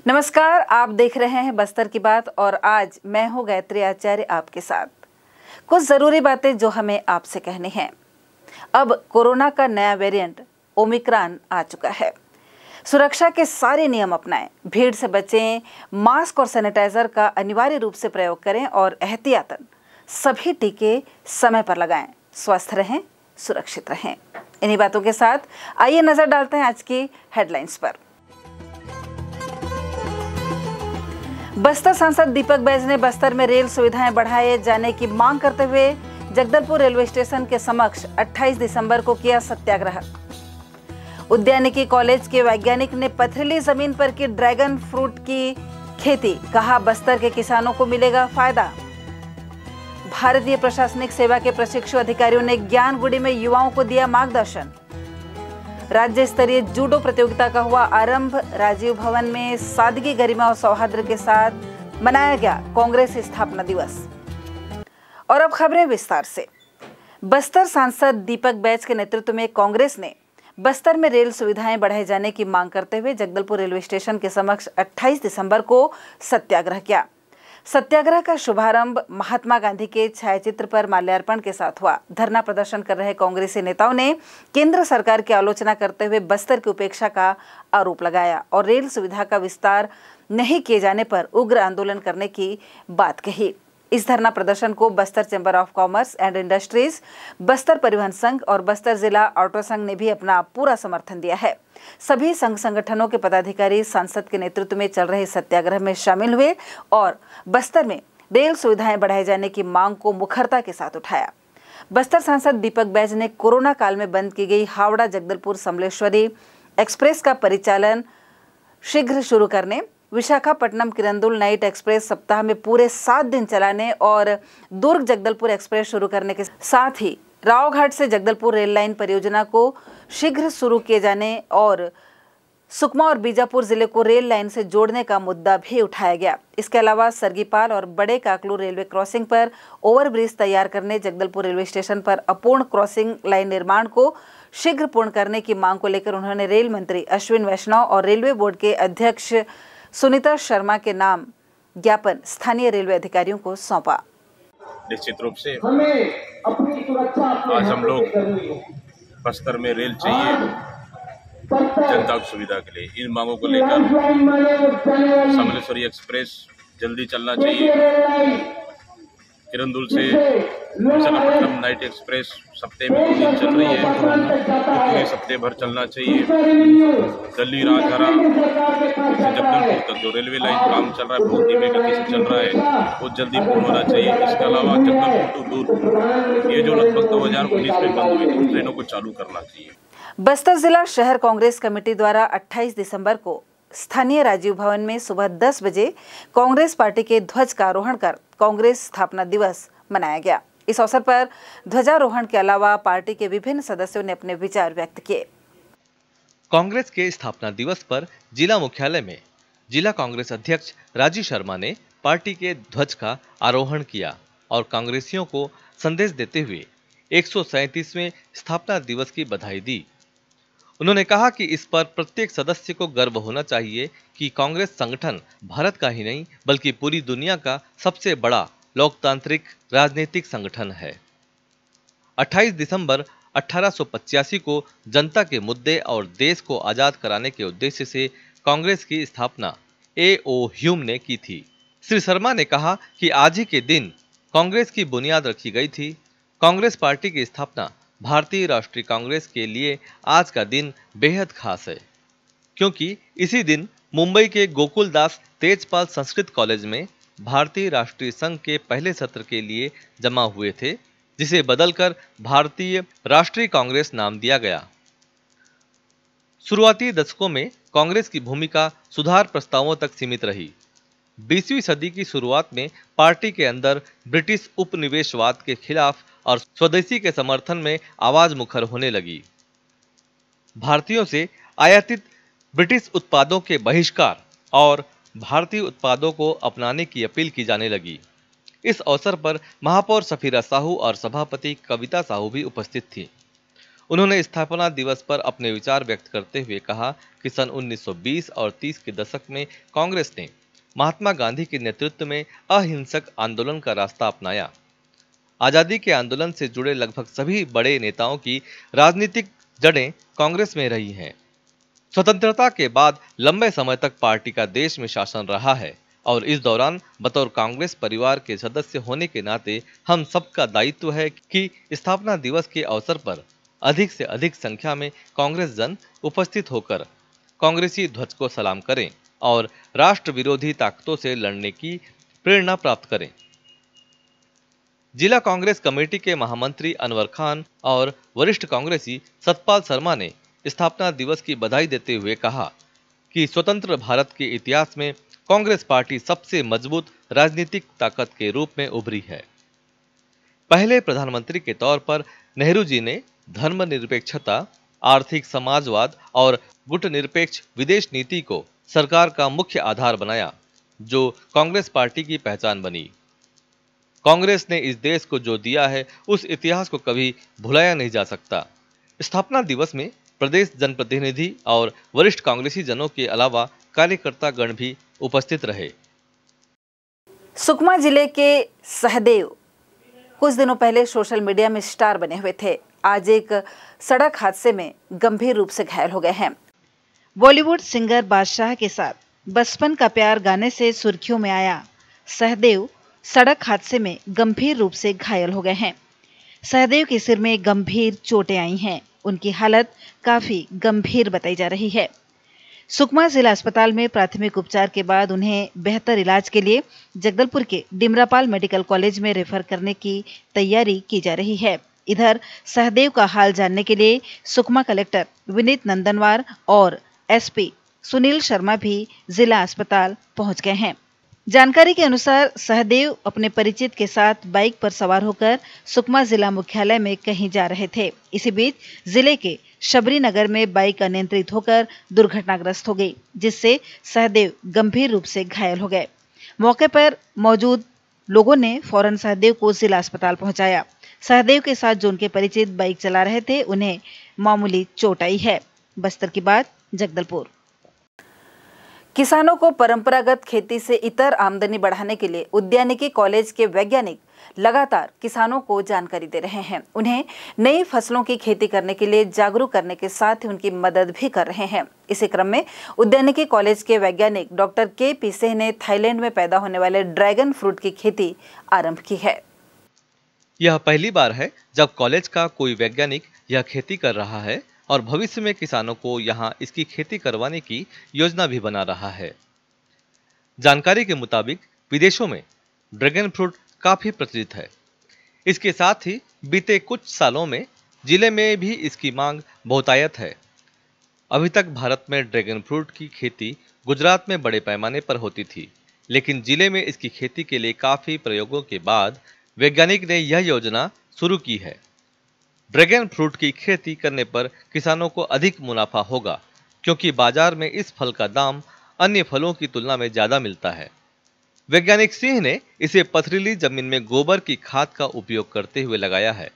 नमस्कार, आप देख रहे हैं बस्तर की बात और आज मैं हूं गायत्री आचार्य आपके साथ। कुछ जरूरी बातें जो हमें आपसे कहनी हैं। अब कोरोना का नया वेरिएंट ओमिक्रॉन आ चुका है। सुरक्षा के सारे नियम अपनाएं, भीड़ से बचें, मास्क और सैनिटाइजर का अनिवार्य रूप से प्रयोग करें और एहतियातन सभी टीके समय पर लगाएं। स्वस्थ रहें, सुरक्षित रहें। इन्हीं बातों के साथ आइए नजर डालते हैं आज की हेडलाइंस पर। बस्तर सांसद दीपक बैज ने बस्तर में रेल सुविधाएं बढ़ाए जाने की मांग करते हुए जगदलपुर रेलवे स्टेशन के समक्ष 28 दिसंबर को किया सत्याग्रह। उद्यानिकी कॉलेज के वैज्ञानिक ने पथरीली जमीन पर की ड्रैगन फ्रूट की खेती, कहा बस्तर के किसानों को मिलेगा फायदा। भारतीय प्रशासनिक सेवा के प्रशिक्षु अधिकारियों ने ज्ञानगुड़ी में युवाओं को दिया मार्गदर्शन। राज्य स्तरीय जूडो प्रतियोगिता का हुआ आरंभ। राजीव भवन में सादगी, गरिमा और सौहार्द के साथ मनाया गया कांग्रेस स्थापना दिवस। और अब खबरें विस्तार से। बस्तर सांसद दीपक बैज के नेतृत्व में कांग्रेस ने बस्तर में रेल सुविधाएं बढ़ाए जाने की मांग करते हुए जगदलपुर रेलवे स्टेशन के समक्ष 28 दिसंबर को सत्याग्रह किया। सत्याग्रह का शुभारंभ महात्मा गांधी के छायाचित्र पर माल्यार्पण के साथ हुआ। धरना प्रदर्शन कर रहे कांग्रेसी नेताओं ने केंद्र सरकार की आलोचना करते हुए बस्तर की उपेक्षा का आरोप लगाया और रेल सुविधा का विस्तार नहीं किए जाने पर उग्र आंदोलन करने की बात कही। इस धरना प्रदर्शन को Bastar chamber of commerce and industries, Bastar परिवहन संघ और बस्तर जिला ऑटो संघ ने भी अपना पूरा समर्थन दिया है। सभी संघ संगठनों के पदाधिकारी सांसद के नेतृत्व में चल रहे सत्याग्रह में शामिल हुए और बस्तर में रेल सुविधाएं बढ़ाए जाने की मांग को मुखरता के साथ उठाया। बस्तर सांसद दीपक बैज ने कोरोना काल में बंद की गई हावड़ा जगदलपुर समलेश्वरी एक्सप्रेस का परिचालन शीघ्र शुरू करने, विशाखापट्टनम किरंदुल नाइट एक्सप्रेस सप्ताह में पूरे 7 दिन चलाने और दुर्ग जगदलपुर एक्सप्रेस शुरू करने के साथ ही रावघाट से जगदलपुर रेल लाइन परियोजना को शीघ्र शुरू किए जाने और सुकमा और बीजापुर जिले को रेल लाइन से जोड़ने का मुद्दा भी उठाया गया। इसके अलावा सरगीपाल और बड़े काकलू रेलवे क्रॉसिंग पर ओवरब्रिज तैयार करने, जगदलपुर रेलवे स्टेशन पर अपूर्ण क्रॉसिंग लाइन निर्माण को शीघ्र पूर्ण करने की मांग को लेकर उन्होंने रेल मंत्री अश्विन वैष्णव और रेलवे बोर्ड के अध्यक्ष सुनीता शर्मा के नाम ज्ञापन स्थानीय रेलवे अधिकारियों को सौंपा। निश्चित रूप से आज हम लोग बस्तर में रेल चाहिए जनता की सुविधा के लिए, इन मांगों को लेकर समलेश्वरी एक्सप्रेस जल्दी चलना चाहिए। किरंदुल से विशाखापट्टनम नाइट एक्सप्रेस सप्ताह में 2 दिन चल रही है, पूरे सप्ताह भर चलना चाहिए। दिल्ली राजहरा से जगदलपुर तक जो रेलवे लाइन काम चल रहा है, बहुत धीमे गति से चल रहा है, वो जल्दी पूर्ण होना चाहिए। इसके अलावा जगदलपुर टू दूर ये जो लगभग 2019 में बंद हुई थी, ट्रेनों को चालू करना चाहिए। बस्तर जिला शहर कांग्रेस कमेटी द्वारा 28 दिसंबर को स्थानीय राजीव भवन में सुबह 10 बजे कांग्रेस पार्टी के ध्वज का आरोहण कर कांग्रेस स्थापना दिवस मनाया गया। इस अवसर पर ध्वजारोहण के अलावा पार्टी के विभिन्न सदस्यों ने अपने विचार व्यक्त किए। कांग्रेस के स्थापना दिवस पर जिला मुख्यालय में जिला कांग्रेस अध्यक्ष राजीव शर्मा ने पार्टी के ध्वज का आरोहण किया और कांग्रेसियों को संदेश देते हुए 137वें स्थापना दिवस की बधाई दी। उन्होंने कहा कि इस पर प्रत्येक सदस्य को गर्व होना चाहिए कि कांग्रेस संगठन भारत का ही नहीं बल्कि पूरी दुनिया का सबसे बड़ा लोकतांत्रिक राजनीतिक संगठन है। 28 दिसंबर 1885 को जनता के मुद्दे और देश को आजाद कराने के उद्देश्य से कांग्रेस की स्थापना A.O. ह्यूम ने की थी। श्री शर्मा ने कहा कि आज ही के दिन कांग्रेस की बुनियाद रखी गई थी। कांग्रेस पार्टी की स्थापना भारतीय राष्ट्रीय कांग्रेस के लिए आज का दिन बेहद खास है, क्योंकि इसी दिन मुंबई के गोकुलदास तेजपाल संस्कृत कॉलेज में भारतीय राष्ट्रीय संघ के पहले सत्र के लिए जमा हुए थे, जिसे बदलकर भारतीय राष्ट्रीय कांग्रेस नाम दिया गया। शुरुआती दशकों में कांग्रेस की भूमिका सुधार प्रस्तावों तक सीमित रही। 20वीं सदी की शुरुआत में पार्टी के अंदर ब्रिटिश उपनिवेशवाद के खिलाफ और स्वदेशी के समर्थन में आवाज मुखर होने लगी। भारतीयों से आयातित ब्रिटिश उत्पादों के बहिष्कार और भारतीय उत्पादों को अपनाने की अपील की जाने लगी। इस अवसर पर महापौर सफीरा साहू और सभापति कविता साहू भी उपस्थित थी। उन्होंने स्थापना दिवस पर अपने विचार व्यक्त करते हुए कहा कि सन 1920 और 30 के दशक में कांग्रेस ने महात्मा गांधी के नेतृत्व में अहिंसक आंदोलन का रास्ता अपनाया। आजादी के आंदोलन से जुड़े लगभग सभी बड़े नेताओं की राजनीतिक जड़ें कांग्रेस में रही हैं। स्वतंत्रता के बाद लंबे समय तक पार्टी का देश में शासन रहा है और इस दौरान बतौर कांग्रेस परिवार के सदस्य होने के नाते हम सबका दायित्व है कि स्थापना दिवस के अवसर पर अधिक से अधिक संख्या में कांग्रेस जन उपस्थित होकर कांग्रेसी ध्वज को सलाम करें और राष्ट्र विरोधी ताकतों से लड़ने की प्रेरणा प्राप्त करें। जिला कांग्रेस कमेटी के महामंत्री अनवर खान और वरिष्ठ कांग्रेसी सतपाल शर्मा ने स्थापना दिवस की बधाई देते हुए कहा कि स्वतंत्र भारत के इतिहास में कांग्रेस पार्टी सबसे मजबूत राजनीतिक ताकत के रूप में उभरी है। पहले प्रधानमंत्री के तौर पर नेहरू जी ने धर्मनिरपेक्षता, आर्थिक समाजवाद और गुटनिरपेक्ष विदेश नीति को सरकार का मुख्य आधार बनाया, जो कांग्रेस पार्टी की पहचान बनी। कांग्रेस ने इस देश को जो दिया है उस इतिहास को कभी भुलाया नहीं जा सकता। स्थापना दिवस में प्रदेश जनप्रतिनिधि और वरिष्ठ कांग्रेसी जनों के अलावा कार्यकर्ता गण भी उपस्थित रहे। सुकमा जिले के सहदेव कुछ दिनों पहले सोशल मीडिया में स्टार बने हुए थे। आज एक सड़क हादसे में गंभीर रूप से घायल हो गए हैं। बॉलीवुड सिंगर बादशाह के साथ बचपन का प्यार गाने से सुर्खियों में आया सहदेव सड़क हादसे में गंभीर रूप से घायल हो गए हैं। सहदेव के सिर में गंभीर चोटें आई हैं। उनकी हालत काफी गंभीर बताई जा रही है। सुकमा जिला अस्पताल में प्राथमिक उपचार के बाद उन्हें बेहतर इलाज के लिए जगदलपुर के डिमरापाल मेडिकल कॉलेज में रेफर करने की तैयारी की जा रही है। इधर सहदेव का हाल जानने के लिए सुकमा कलेक्टर विनीत नंदनवार और एसपी सुनील शर्मा भी जिला अस्पताल पहुंच गए हैं। जानकारी के अनुसार सहदेव अपने परिचित के साथ बाइक पर सवार होकर सुकमा जिला मुख्यालय में कहीं जा रहे थे। इसी बीच जिले के शबरी नगर में बाइक अनियंत्रित होकर दुर्घटनाग्रस्त हो गई, जिससे सहदेव गंभीर रूप से घायल हो गए। मौके पर मौजूद लोगों ने फौरन सहदेव को जिला अस्पताल पहुंचाया। सहदेव के साथ जो उनके परिचित बाइक चला रहे थे, उन्हें मामूली चोट आई है। बस्तर की बात, जगदलपुर। किसानों को परंपरागत खेती से इतर आमदनी बढ़ाने के लिए उद्यानिकी कॉलेज के वैज्ञानिक लगातार किसानों को जानकारी दे रहे हैं। उन्हें नई फसलों की खेती करने के लिए जागरूक करने के साथ ही उनकी मदद भी कर रहे हैं। इसी क्रम में उद्यानिकी कॉलेज के वैज्ञानिक डॉक्टर के.पी. सिंह ने थाईलैंड में पैदा होने वाले ड्रैगन फ्रूट की खेती आरंभ की है। यह पहली बार है जब कॉलेज का कोई वैज्ञानिक यह खेती कर रहा है और भविष्य में किसानों को यहां इसकी खेती करवाने की योजना भी बना रहा है। जानकारी के मुताबिक विदेशों में ड्रैगन फ्रूट काफी प्रचलित है। इसके साथ ही बीते कुछ सालों में जिले में भी इसकी मांग बहुतायत है। अभी तक भारत में ड्रैगन फ्रूट की खेती गुजरात में बड़े पैमाने पर होती थी, लेकिन जिले में इसकी खेती के लिए काफी प्रयोगों के बाद वैज्ञानिक ने यह योजना शुरू की है। ड्रैगन फ्रूट की खेती करने पर किसानों को अधिक मुनाफा होगा, क्योंकि बाजार में इस फल का दाम अन्य फलों की तुलना में ज्यादा मिलता है। वैज्ञानिक सिंह ने इसे पथरीली जमीन में गोबर की खाद का उपयोग करते हुए लगाया है।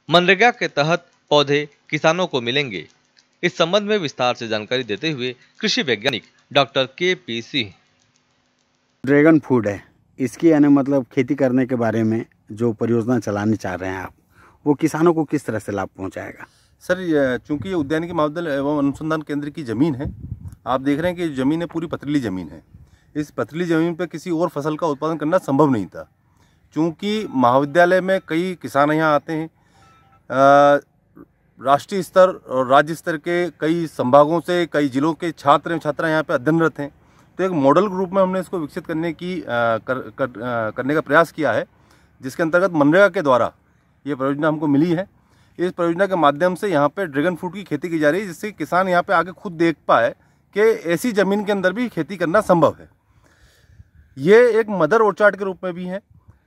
मनरेगा के तहत पौधे किसानों को मिलेंगे। इस संबंध में विस्तार से जानकारी देते हुए कृषि वैज्ञानिक doctor KP. Singh. Dragon fruit है, इसकी यानी मतलब खेती करने के बारे में जो परियोजना चलाने चाह रहे हैं आप, वो किसानों को किस तरह से लाभ पहुंचाएगा? सर, चूंकि ये उद्यानिकी महाविद्यालय एवं अनुसंधान केंद्र की ज़मीन है, आप देख रहे हैं कि ज़मीन है पूरी पथरीली ज़मीन है। इस पथरीली ज़मीन पर किसी और फसल का उत्पादन करना संभव नहीं था। चूंकि महाविद्यालय में कई किसान यहाँ आते हैं, राष्ट्रीय स्तर और राज्य स्तर के कई संभागों से कई जिलों के छात्र एवं छात्रा यहाँ पे अध्ययनरत हैं। तो एक मॉडल ग्रुप में हमने इसको विकसित करने का प्रयास किया है, जिसके अंतर्गत मनरेगा के द्वारा ये परियोजना हमको मिली है। इस परियोजना के माध्यम से यहाँ पे ड्रैगन फ्रूट की खेती की जा रही है, जिससे किसान यहाँ पे आके खुद देख पाए कि ऐसी ज़मीन के अंदर भी खेती करना संभव है। ये एक मदर ऑर्चार्ड के रूप में भी है।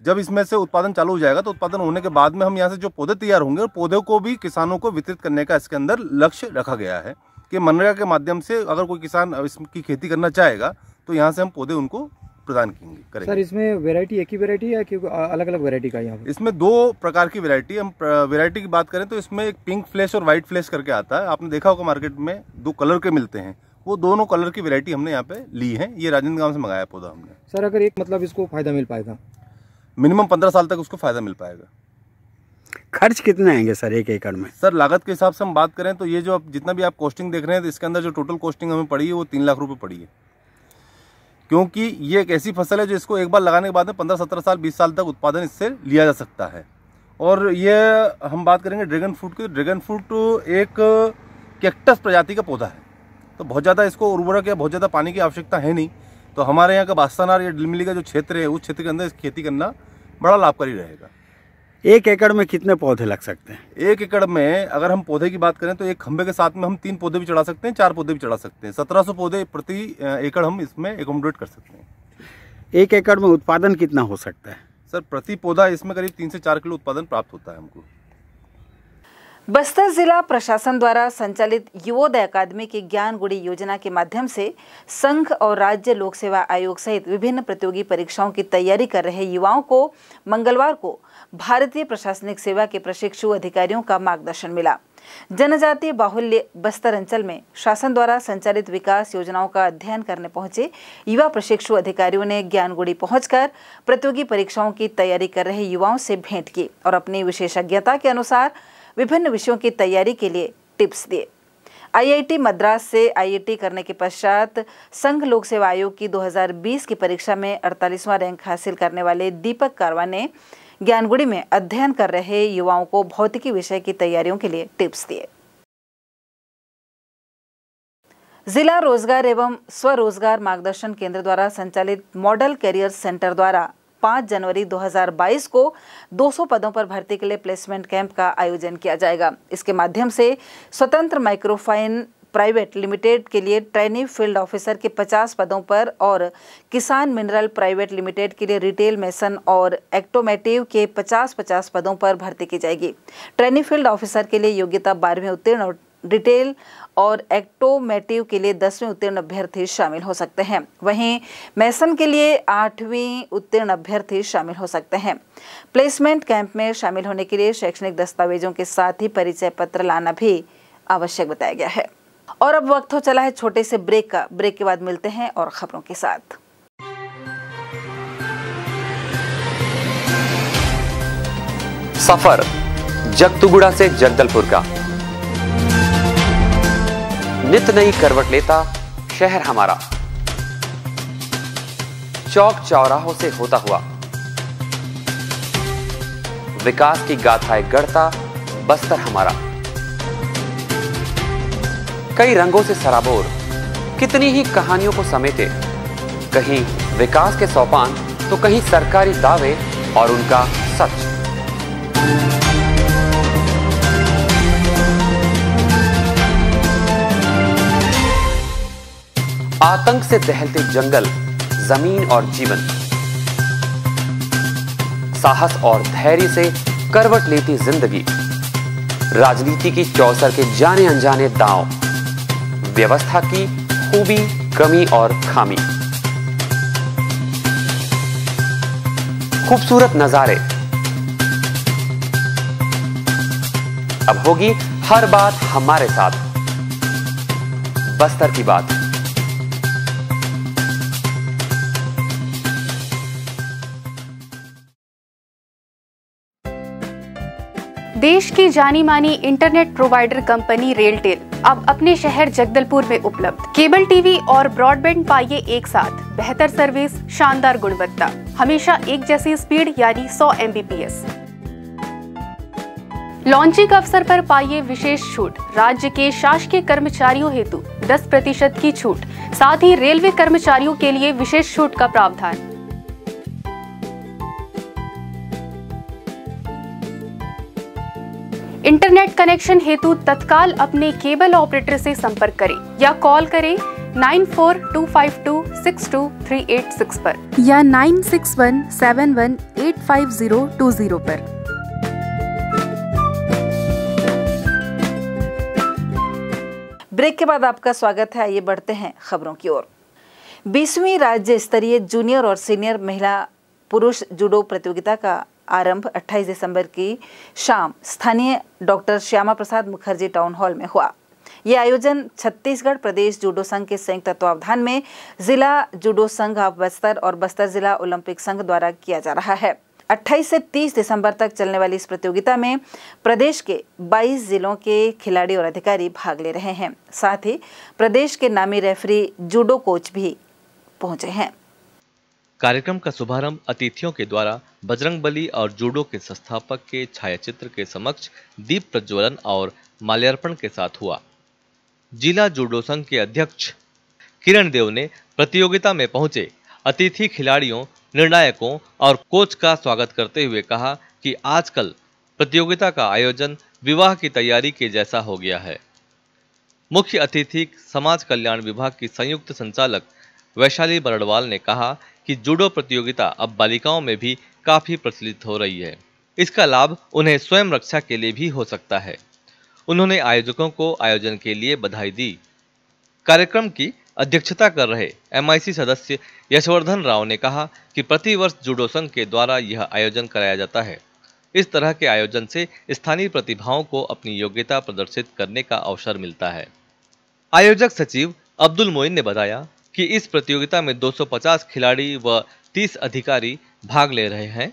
जब इसमें से उत्पादन चालू हो जाएगा तो उत्पादन होने के बाद में हम यहाँ से जो पौधे तैयार होंगे, पौधों को भी किसानों को वितरित करने का इसके अंदर लक्ष्य रखा गया है कि मनरेगा के माध्यम से अगर कोई किसान इसकी खेती करना चाहेगा तो यहाँ से हम पौधे उनको प्रदान करेंगे। सर इसमें वैरायटी एक ही वैरायटी है कि अलग अलग वैरायटी का यहाँ पे? इसमें 2 प्रकार की वैरायटी। हम वैरायटी की बात करें तो इसमें एक पिंक फ्लैश और व्हाइट फ्लैश करके आता है। आपने देखा होगा मार्केट में 2 कलर के मिलते हैं, वो दोनों कलर की वैरायटी हमने यहाँ पे ली है। ये राजेंद्र गांव से मंगाया पौधा हमने। सर अगर एक मतलब इसको फायदा मिल पाएगा? मिनिमम 15 साल तक उसको फायदा मिल पाएगा। खर्च कितने आएंगे सर 1 एकड़ में? सर लागत के हिसाब से हम बात करें तो ये जो जितना भी आप कॉस्टिंग देख रहे हैं तो इसके अंदर जो टोटल कॉस्टिंग हमें पड़ी है वो 3 लाख रुपए पड़ी है, क्योंकि ये एक ऐसी फसल है जो इसको एक बार लगाने के बाद में 15-17 साल 20 साल तक उत्पादन इससे लिया जा सकता है। और ये हम बात करेंगे ड्रैगन फ्रूट की। ड्रैगन फ्रूट एक कैक्टस प्रजाति का पौधा है, तो बहुत ज़्यादा इसको उर्वरक या बहुत ज़्यादा पानी की आवश्यकता है नहीं। तो हमारे यहाँ का बास्तानार या डिलमिली का जो क्षेत्र है उस क्षेत्र के अंदर इसकी खेती करना बड़ा लाभकारी रहेगा। 1 एकड़ में कितने पौधे लग सकते हैं? 1 एकड़ में अगर हम पौधे की बात करें तो एक खंबे के साथ में हम 3 पौधे भी चढ़ा सकते हैं, 4 पौधे भी चढ़ा सकते हैं। 1700 पौधे प्रति एकड़ हम इसमें एकोमोडेट कर सकते हैं। 1 एकड़ में उत्पादन कितना हो सकता है? सर प्रति पौधा इसमें करीब 3 से 4 किलो उत्पादन प्राप्त होता है हमको। बस्तर जिला प्रशासन द्वारा संचालित युवोदय अकादमी की ज्ञान गुड़ी योजना के माध्यम से संघ और राज्य लोक सेवा आयोग सहित विभिन्न प्रतियोगी परीक्षाओं की तैयारी कर रहे युवाओं को मंगलवार को भारतीय प्रशासनिक सेवा के प्रशिक्षु अधिकारियों का मार्गदर्शन मिला। जनजातीय बाहुल्य बस्तर अंचल में शासन द्वारा संचालित विकास योजनाओं का अध्ययन करने पहुंचे युवा प्रशिक्षु अधिकारियों ने ज्ञानगुड़ी पहुंचकर प्रतियोगी परीक्षाओं की तैयारी कर रहे युवाओं से भेंट की और अपनी विशेषज्ञता के अनुसार विभिन्न विषयों की तैयारी के लिए टिप्स दिए। आईआईटी मद्रास से आईआईटी करने के पश्चात संघ लोक सेवा आयोग की 2020 की परीक्षा में 48वां रैंक हासिल करने वाले दीपक कारवा ने ज्ञानगुड़ी में अध्ययन कर रहे युवाओं को भौतिकी विषय की तैयारियों के लिए टिप्स दिए। जिला रोजगार एवं स्वरोजगार मार्गदर्शन केंद्र द्वारा संचालित मॉडल कैरियर सेंटर द्वारा 5 जनवरी 2022 को 200 पदों पर भर्ती के लिए प्लेसमेंट कैंप का आयोजन किया जाएगा। इसके माध्यम से स्वतंत्र माइक्रोफाइन प्राइवेट लिमिटेड के लिए ट्रेनी फील्ड ऑफिसर के 50 पदों पर और किसान मिनरल प्राइवेट लिमिटेड के लिए रिटेल मेसन और एक्टोमेटिव के 50-50 पदों पर भर्ती की जाएगी। ट्रेनी फील्ड ऑफिसर के लिए योग्यता 12वीं उत्तीर्ण और रिटेल और एक्टोमेटिव के लिए 10वीं उत्तीर्ण अभ्यर्थी शामिल हो सकते हैं। वहीं मेसन के लिए 8वीं उत्तीर्ण अभ्यर्थी शामिल हो सकते हैं। प्लेसमेंट कैंप में शामिल होने के लिए शैक्षणिक दस्तावेजों के साथ ही परिचय पत्र लाना भी आवश्यक बताया गया है। और अब वक्त हो चला है छोटे से ब्रेक का। ब्रेक के बाद मिलते हैं और खबरों के साथ। सफर जगतुगुड़ा से जगदलपुर का, नित नई करवट लेता शहर हमारा, चौक चौराहों से होता हुआ विकास की गाथाएं गढ़ता बस्तर हमारा। कई रंगों से सराबोर कितनी ही कहानियों को समेटे, कहीं विकास के सोपान तो कहीं सरकारी दावे और उनका सच। आतंक से दहलते जंगल, जमीन और जीवन, साहस और धैर्य से करवट लेती जिंदगी, राजनीति की चौसर के जाने अनजाने दांव, व्यवस्था की खूबी, कमी और खामी, खूबसूरत नजारे। अब होगी हर बात हमारे साथ, बस्तर की बात। देश की जानी मानी इंटरनेट प्रोवाइडर कंपनी रेलटेल अब अपने शहर जगदलपुर में उपलब्ध। केबल टीवी और ब्रॉडबैंड पाइए एक साथ, बेहतर सर्विस, शानदार गुणवत्ता, हमेशा एक जैसी स्पीड यानी 100 Mbps। लॉन्चिंग अवसर पर पाइए विशेष छूट, राज्य के शासकीय कर्मचारियों हेतु 10% की छूट, साथ ही रेलवे कर्मचारियों के लिए विशेष छूट का प्रावधान। इंटरनेट कनेक्शन हेतु तत्काल अपने केबल ऑपरेटर से संपर्क करें या कॉल करें 9425262386 पर या 9617185020 पर। ब्रेक के बाद आपका स्वागत है। आइए बढ़ते हैं खबरों की ओर। 20वीं राज्य स्तरीय जूनियर और सीनियर महिला पुरुष जूडो प्रतियोगिता का आरंभ 28 दिसंबर की शाम स्थानीय doctor Shyama Prasad Mukherjee town hall में हुआ। ये आयोजन छत्तीसगढ़ प्रदेश जूडो संघ के संयुक्त तत्वावधान में जिला जूडो संघ ऑफ बस्तर और बस्तर जिला ओलंपिक संघ द्वारा किया जा रहा है। 28 से 30 दिसंबर तक चलने वाली इस प्रतियोगिता में प्रदेश के 22 जिलों के खिलाड़ी और अधिकारी भाग ले रहे हैं। साथ ही प्रदेश के नामी रेफरी जूडो कोच भी पहुंचे हैं। कार्यक्रम का शुभारंभ अतिथियों के द्वारा बजरंगबली और जूडो के संस्थापक के छायाचित्र के समक्ष दीप प्रज्वलन और माल्यार्पण के साथ हुआ। जिला जूडो संघ के अध्यक्ष किरण देव ने प्रतियोगिता में पहुंचे अतिथि खिलाड़ियों, निर्णायकों और कोच का स्वागत करते हुए कहा कि आजकल प्रतियोगिता का आयोजन विवाह की तैयारी के जैसा हो गया है। मुख्य अतिथि समाज कल्याण विभाग की संयुक्त संचालक वैशाली बरड़वाल ने कहा कि जूडो प्रतियोगिता अब बालिकाओं में भी काफी प्रचलित हो रही है। इसका लाभ उन्हें स्वयं रक्षा के लिए भी हो सकता है। उन्होंने आयोजकों को आयोजन के लिए बधाई दी। कार्यक्रम की अध्यक्षता कर रहे MIC सदस्य यशवर्धन राव ने कहा कि प्रतिवर्ष जूडो संघ के द्वारा यह आयोजन कराया जाता है। इस तरह के आयोजन से स्थानीय प्रतिभाओं को अपनी योग्यता प्रदर्शित करने का अवसर मिलता है। आयोजक सचिव अब्दुल मोइन ने बताया कि इस प्रतियोगिता में 250 खिलाड़ी व 30 अधिकारी भाग ले रहे हैं।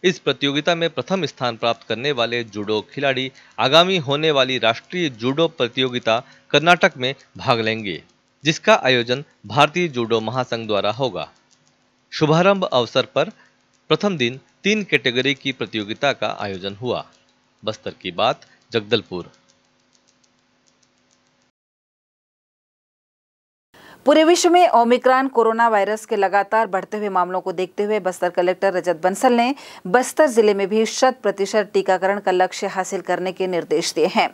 इस प्रतियोगिता में प्रथम स्थान प्राप्त करने वाले जूडो खिलाड़ी आगामी होने वाली राष्ट्रीय जूडो प्रतियोगिता कर्नाटक में भाग लेंगे, जिसका आयोजन भारतीय जूडो महासंघ द्वारा होगा। शुभारंभ अवसर पर प्रथम दिन 3 कैटेगरी की प्रतियोगिता का आयोजन हुआ। बस्तर की बात, जगदलपुर। पूरे विश्व में ओमिक्रॉन कोरोना वायरस के लगातार बढ़ते हुए मामलों को देखते हुए बस्तर कलेक्टर रजत बंसल ने बस्तर जिले में भी 100% टीकाकरण का लक्ष्य हासिल करने के निर्देश दिए हैं।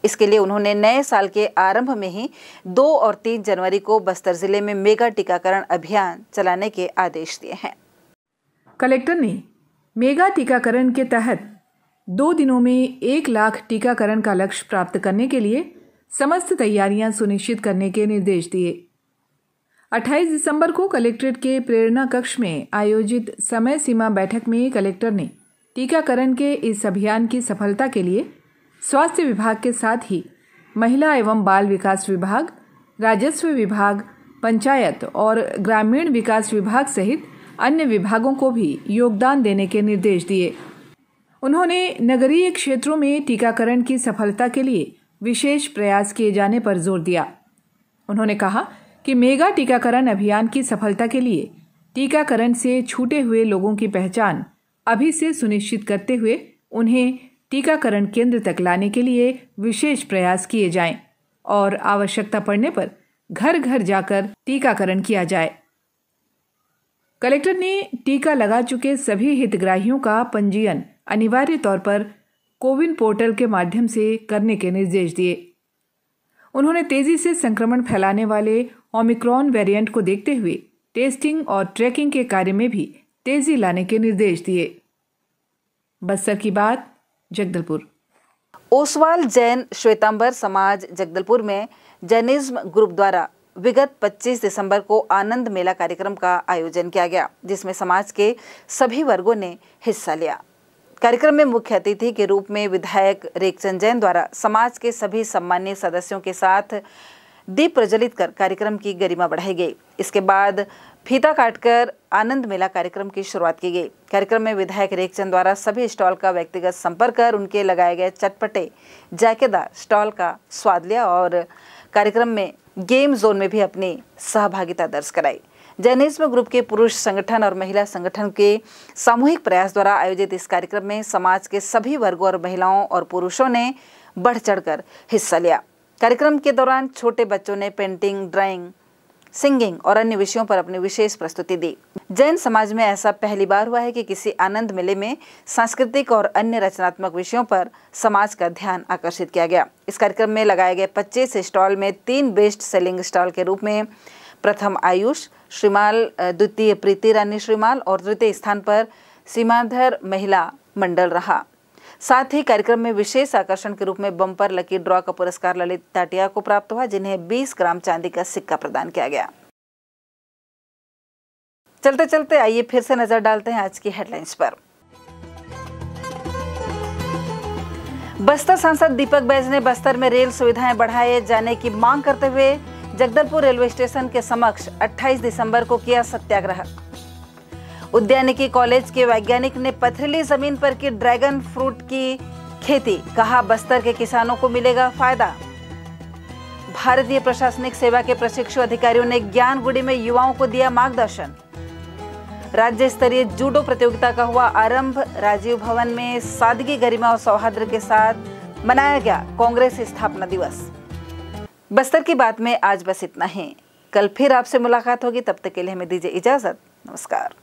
इसके लिए उन्होंने नए साल के आरंभ में ही 2 और 3 जनवरी को बस्तर जिले में मेगा टीकाकरण अभियान चलाने के आदेश दिए हैं। कलेक्टर ने मेगा टीकाकरण के तहत 2 दिनों में 1 लाख टीकाकरण का लक्ष्य प्राप्त करने के लिए समस्त तैयारियां सुनिश्चित करने के निर्देश दिए। 28 दिसंबर को कलेक्ट्रेट के प्रेरणा कक्ष में आयोजित समय सीमा बैठक में कलेक्टर ने टीकाकरण के इस अभियान की सफलता के लिए स्वास्थ्य विभाग के साथ ही महिला एवं बाल विकास विभाग, राजस्व विभाग, पंचायत और ग्रामीण विकास विभाग सहित अन्य विभागों को भी योगदान देने के निर्देश दिए। उन्होंने नगरीय क्षेत्रों में टीकाकरण की सफलता के लिए विशेष प्रयास किए जाने पर जोर दिया। उन्होंने कहा कि मेगा टीकाकरण अभियान की सफलता के लिए टीकाकरण से छूटे हुए लोगों की पहचान अभी से सुनिश्चित करते हुए उन्हें टीकाकरण केंद्र तक लाने के लिए विशेष प्रयास किए जाएं और आवश्यकता पड़ने पर घर घर जाकर टीकाकरण किया जाए। कलेक्टर ने टीका लगा चुके सभी हितग्राहियों का पंजीयन अनिवार्य तौर पर कोविन पोर्टल के माध्यम से करने के निर्देश दिए। उन्होंने तेजी से संक्रमण फैलाने वाले ओमिक्रॉन वेरिएंट को देखते हुए टेस्टिंग और ट्रैकिंग के कार्य में भी तेजी लाने के निर्देश दिए। बस्तर की बात, जगदलपुर। ओसवाल जैन श्वेतांबर समाज जगदलपुर में जैनिज्म ग्रुप द्वारा विगत 25 दिसंबर को आनंद मेला कार्यक्रम का आयोजन किया गया, जिसमें समाज के सभी वर्गों ने हिस्सा लिया। कार्यक्रम में मुख्य अतिथि के रूप में विधायक रेखचंद जैन द्वारा समाज के सभी सम्मानीय सदस्यों के साथ दीप प्रज्वलित कर कार्यक्रम की गरिमा बढ़ाई गई। इसके बाद फीता काटकर आनंद मेला कार्यक्रम की शुरुआत की गई। कार्यक्रम में विधायक रेखचंद द्वारा सभी स्टॉल का व्यक्तिगत संपर्क कर उनके लगाए गए चटपटे जायकेदार स्टॉल का स्वाद लिया और कार्यक्रम में गेम जोन में भी अपनी सहभागिता दर्ज कराई। जैनिज्म ग्रुप के पुरुष संगठन और महिला संगठन के सामूहिक प्रयास द्वारा आयोजित इस कार्यक्रम में समाज के सभी वर्गों और महिलाओं और पुरुषों ने बढ़ चढ़कर हिस्सा लिया। कार्यक्रम के दौरान छोटे बच्चों ने पेंटिंग, ड्राइंग, सिंगिंग और अन्य विषयों पर अपनी विशेष प्रस्तुति दी। जैन समाज में ऐसा पहली बार हुआ है कि किसी आनंद मेले में सांस्कृतिक और अन्य रचनात्मक विषयों पर समाज का ध्यान आकर्षित किया गया। इस कार्यक्रम में लगाए गए 25 स्टॉल में 3 बेस्ट सेलिंग स्टॉल के रूप में प्रथम आयुष श्रीमाल, द्वितीय प्रीति रानी श्रीमाल और तृतीय स्थान पर सीमाधर महिला मंडल रहा। साथ ही कार्यक्रम में विशेष आकर्षण के रूप में बम्पर लकी ड्रॉ का पुरस्कार ललित ताटिया को प्राप्त हुआ, जिन्हें 20 ग्राम चांदी का सिक्का प्रदान किया गया। चलते चलते आइए फिर से नजर डालते हैं आज की हेडलाइंस पर। बस्तर सांसद दीपक बैज ने बस्तर में रेल सुविधाएं बढ़ाए जाने की मांग करते हुए जगदलपुर रेलवे स्टेशन के समक्ष 28 दिसंबर को किया सत्याग्रह। उद्यानिकी कॉलेज के वैज्ञानिक ने पथरीली जमीन पर की ड्रैगन फ्रूट की खेती, कहा बस्तर के किसानों को मिलेगा फायदा। भारतीय प्रशासनिक सेवा के प्रशिक्षु अधिकारियों ने ज्ञानगुड़ी में युवाओं को दिया मार्गदर्शन। राज्य स्तरीय जूडो प्रतियोगिता का हुआ आरंभ। राजीव भवन में सादगी, गरिमा और सौहार्द के साथ मनाया गया कांग्रेस स्थापना दिवस। बस्तर की बात में आज बस इतना ही। कल फिर आपसे मुलाकात होगी, तब तक के लिए हमें दीजिए इजाजत। नमस्कार।